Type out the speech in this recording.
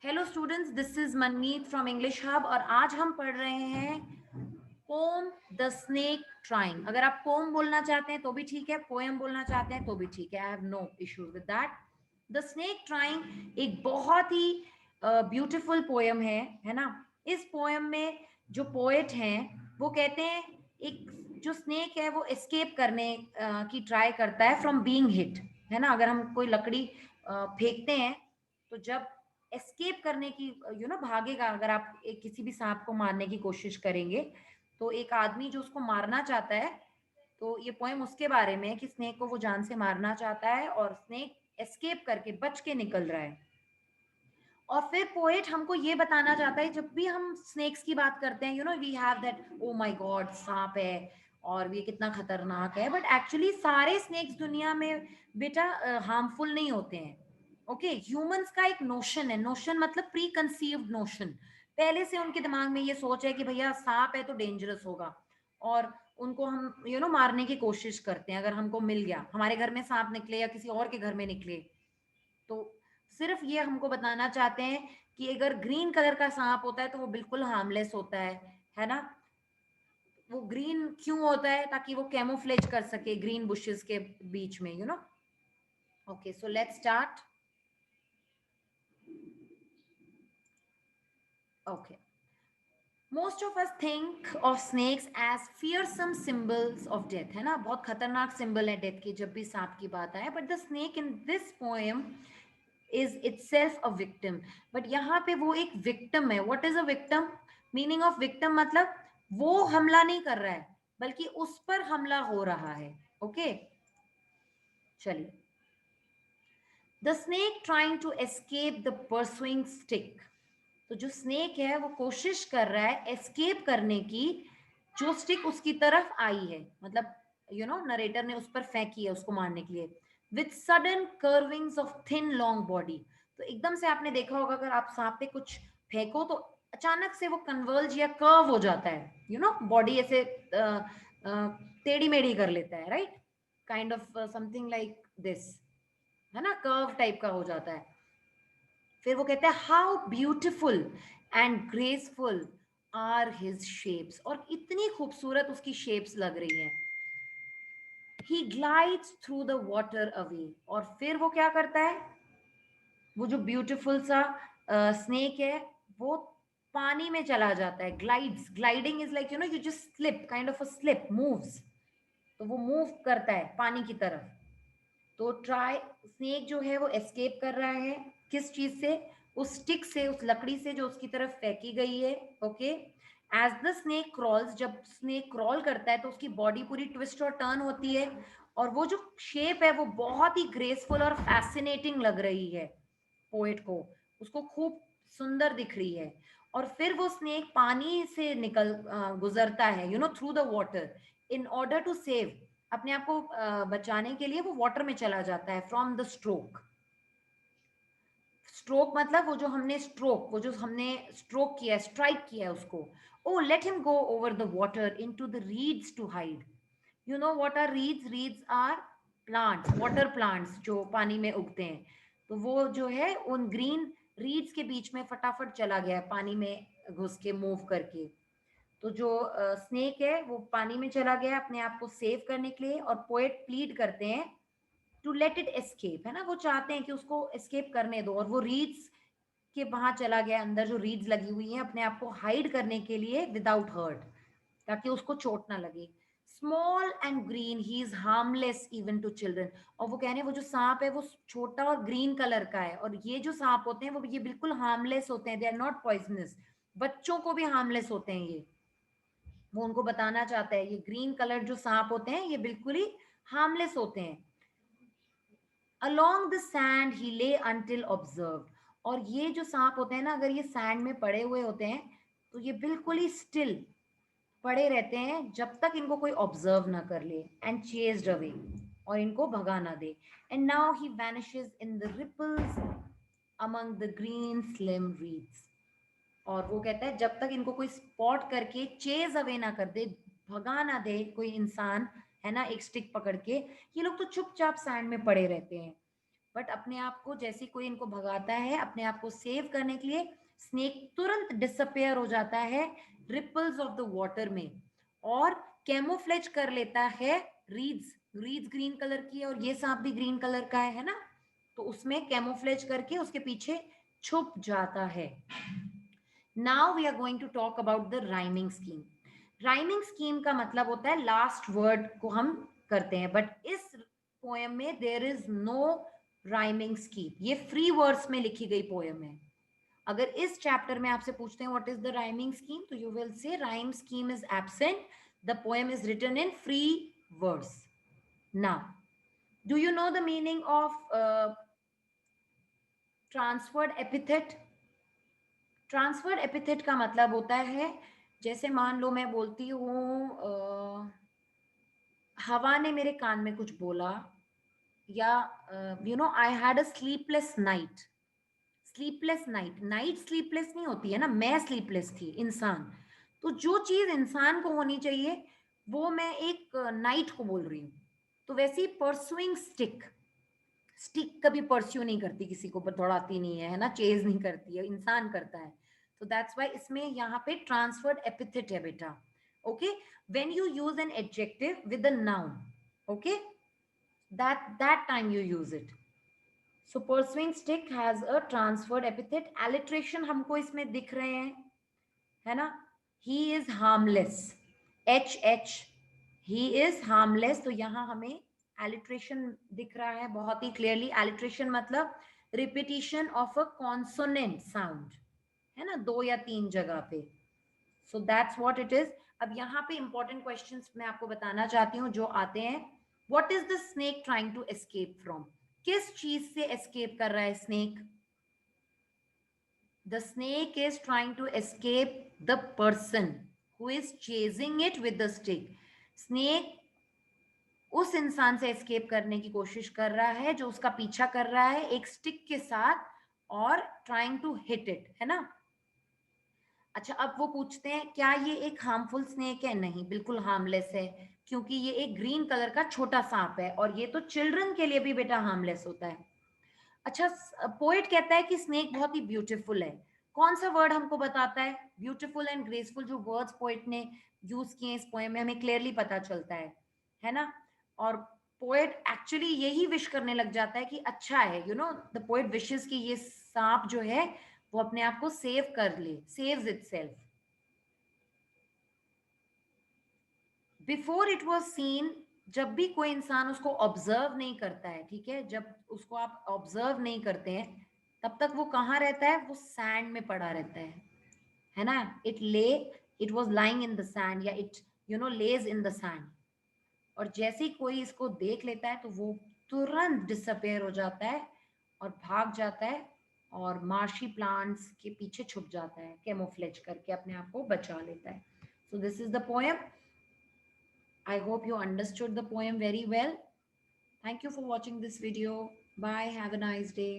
Hello students, this is Manmeet from English hub और आज हम पढ़ रहे हैं पोम द स्नेक ट्राइंग। अगर आप पोम बोलना चाहते हैं तो भी ठीक है, पोएम बोलना चाहते हैं तो भी ठीक है, I have no issues with that. The snake trying एक बहुत ही ब्यूटीफुल पोएम है ना। इस पोएम में जो पोएट हैं वो कहते हैं एक जो स्नेक है वो एस्केप करने की ट्राई करता है फ्रॉम बीइंग हिट, है ना। अगर हम कोई लकड़ी फेंकते हैं तो जब एस्केप करने की भागेगा, अगर आप किसी भी सांप को मारने की कोशिश करेंगे तो एक आदमी जो उसको मारना चाहता है, तो ये पोएम उसके बारे में है कि स्नेक को वो जान से मारना चाहता है और स्नेक एस्केप करके बच के निकल रहा है। और फिर पोएट हमको ये बताना चाहता है, जब भी हम स्नेक्स की बात करते हैं we have that oh my God सांप है और ये कितना खतरनाक है, बट एक्चुअली सारे स्नेक्स दुनिया में बेटा हार्मफुल नहीं होते हैं। ओके, ह्यूमंस का एक नोशन है, नोशन मतलब प्री कंसीव्ड नोशन। पहले से उनके दिमाग में ये सोच है कि भैया सांप है तो डेंजरस होगा, और उनको हम मारने की कोशिश करते हैं। अगर हमको मिल गया, हमारे घर में सांप निकले या किसी और के घर में निकले, तो सिर्फ ये हमको बताना चाहते हैं कि अगर ग्रीन कलर का सांप होता है तो वो बिल्कुल हार्मलेस होता है ना। वो ग्रीन क्यों होता है? ताकि वो कैमोफ्लेज कर सके ग्रीन बुशेस के बीच में okay, so let's start. Okay, most of us think of snakes as fearsome symbols of death, है ना। बहुत खतरनाक सिंबल है डेथ की जब भी सांप की बात आए, but the snake in this poem is itself a victim। But यहाँ पे वो एक विक्टिम है। What is a victim? Meaning of victim मतलब वो हमला नहीं कर रहा है बल्कि उस पर हमला हो रहा है। ओके, चलिए। The snake trying to escape the pursuing stick. तो जो स्नेक है वो कोशिश कर रहा है एस्केप करने की, जो स्टिक उसकी तरफ आई है, मतलब नरेटर ने उस पर फेंकी है उसको मारने के लिए। With sudden curvings of thin long body. तो एकदम से आपने देखा होगा, अगर आप सांप पे कुछ फेंको तो अचानक से वो कन्वर्ज या कर्व हो जाता है, बॉडी ऐसे टेढ़ी मेढ़ी कर लेता है, right. Kind of something like this, है ना, कर्व टाइप का हो जाता है। फिर वो कहते हैं how beautiful and graceful are his shapes, और इतनी खूबसूरत उसकी शेप्स लग रही हैं। He glides through the water away, और फिर वो क्या करता है, वो जो ब्यूटीफुल सा स्नेक है वो पानी में चला जाता है। Glides, gliding is like you just slip, kind of a slip moves. तो वो मूव करता है पानी की तरफ। तो ट्राई स्नेक जो है वो एस्केप कर रहा है किस चीज से? उस स्टिक से, उस लकड़ी से जो उसकी तरफ फेंकी गई है। Okay, as the snake crawls, जब स्नेक क्रॉल करता है तो उसकी बॉडी पूरी ट्विस्ट और टर्न होती है, और वो जो शेप है वो बहुत ही ग्रेसफुल और फैसिनेटिंग लग रही है पोएट को। उसको खूब सुंदर दिख रही है। और फिर वो स्नेक पानी से निकल गुजरता है through the water in order to save, अपने आप को बचाने के लिए वो वाटर में चला जाता है फ्रॉम द स्ट्रोक। स्ट्रोक मतलब वो जो हमने स्ट्रोक, वो जो हमने स्ट्रोक किया, स्ट्राइक किया है उसको। Oh let him go over the water into the reeds to hide. You know what are reeds? Reeds are plants, water plants जो पानी में उगते हैं। तो वो जो है उन ग्रीन रीड्स के बीच में फटाफट चला गया है पानी में घुस के, मूव करके। तो जो स्नेक है वो पानी में चला गया अपने आप को सेव करने के लिए, और पोएट प्लीड करते हैं टू लेट इट एस्केप, है ना। वो चाहते हैं कि उसको एस्केप करने दो, और वो रीड्स के वहां चला गया, अंदर जो रीड्स लगी हुई हैं अपने आप को हाइड करने के लिए विदाउट हर्ट, ताकि उसको चोट ना लगे। Small and green he is harmless even to children. और वो कह रहे हैं वो जो सांप है वो छोटा और ग्रीन कलर का है, और ये जो सांप होते हैं वो ये बिल्कुल हार्मलेस होते हैं, दे आर नॉट पॉइजनस। बच्चों को भी हार्मलेस होते हैं ये। वो उनको बताना चाहता है ये ग्रीन कलर जो सांप होते हैं ये बिल्कुल ही हार्मलेस होते हैं। अलोंग द सैंड ही ले अंटिल ऑब्जर्व। और ये जो सांप होते हैं ना, अगर ये सैंड में पड़े हुए होते हैं तो ये बिल्कुल ही स्टिल पड़े रहते हैं जब तक इनको कोई ऑब्जर्व ना कर ले, एंड चेज्ड अवे, और इनको भगा ना दे। And now he vanishes in the ripples among the green slim reeds. और वो कहता है जब तक इनको कोई स्पॉट करके चेज अवे ना कर दे, भगा ना दे कोई इंसान, है ना, एक स्टिक पकड़ के, ये लोग तो चुपचाप सैंड में पड़े रहते हैं। बट अपने आप को जैसे कोई इनको भगाता है, अपने आप को सेव करने के लिए स्नेक तुरंत डिसअपेयर हो जाता है रिपल्स ऑफ द वाटर में, और कैमोफ्लेज कर लेता है रीड्स। रीड्स ग्रीन कलर की है और ये सांप भी ग्रीन कलर का है ना, तो उसमें कैमोफ्लेज करके उसके पीछे छुप जाता है। Now we are going to talk about the rhyming scheme. Rhyming scheme का मतलब होता है लास्ट वर्ड को हम करते हैं, बट इस पोएम में there is no rhyming scheme, ये फ्री वर्ड्स में लिखी गई पोएम है। अगर इस चैप्टर में आपसे पूछते हैं what is the rhyming scheme, तो you will say rhyme scheme is absent, the poem is written in free words. Now do you know the meaning of transferred epithet? Transferred epithet का मतलब होता है, जैसे मान लो मैं बोलती हूँ हवा ने मेरे कान में कुछ बोला, या you know I had a sleepless night. Sleepless night, night sleepless नहीं होती है ना, मैं स्लीपलेस थी इंसान। तो जो चीज इंसान को होनी चाहिए वो मैं एक नाइट को बोल रही हूँ। तो वैसे ही परसुइंग स्टिक, स्टिक कभी परस्यू नहीं करती, किसी को दौड़ाती नहीं है ना, चेज नहीं करती है, इंसान करता है। तो दैट्स वाई इसमें यहाँ पे ट्रांसफर्ड एपिथेट है बेटा। Okay, when you use an adjective with a noun, okay, that time you use it. So pursuing stick has a transferred epithet. Alliteration हमको इसमें दिख रहे हैं, है ना? He is harmless, H he is harmless, तो यहाँ हमें alliteration दिख रहा है बहुत ही clearly। alliteration मतलब repetition of a consonant sound, है ना, 2 या 3 जगह पे। So that's what it is. अब यहाँ पे important questions मैं आपको बताना चाहती हूँ जो आते हैं। What is the snake trying to escape from? किस चीज से escape कर रहा है snake? The snake is trying to escape the person who is chasing it with the stick. Snake उस इंसान से escape करने की कोशिश कर रहा है जो उसका पीछा कर रहा है एक स्टिक के साथ, और trying to hit it, है ना? अच्छा, अब वो पूछते हैं क्या ये एक हार्मफुल स्नेक है? नहीं, बिल्कुल हार्मलेस है, क्योंकि ये एक ग्रीन कलर का छोटा सांप है, और ये तो चिल्ड्रन के लिए भी बेटा हार्मलेस होता है। अच्छा, पोएट कहता है कि स्नेक बहुत ही ब्यूटीफुल है। कौन सा वर्ड हमको बताता है? ब्यूटीफुल एंड ग्रेसफुल जो वर्ड्स पोएट ने यूज किए इस पोएम में हमें क्लियरली पता चलता है ना? और पोएट एक्चुअली यही विश करने लग जाता है कि अच्छा है, you know, the poet wishes कि ये सांप जो है वो अपने आप को सेव कर ले, saves itself. Before it was seen, जब भी कोई इंसान उसको ऑब्जर्व नहीं करता है, ठीक है, जब उसको आप ऑब्जर्व नहीं करते हैं तब तक वो कहाँ रहता है? वो सैंड में पड़ा रहता है ना? It was lying in the sand, या it you know lays in the sand. और जैसे ही कोई इसको देख लेता है तो वो तुरंत डिसअपेयर हो जाता है और भाग जाता है, और मार्शी प्लांट्स के पीछे छुप जाता है, कैमोफ्लेज करके अपने आप को बचा लेता है। So this is the poem. I hope you understood the poem very well. Thank you for watching this video. Bye. Have a nice day.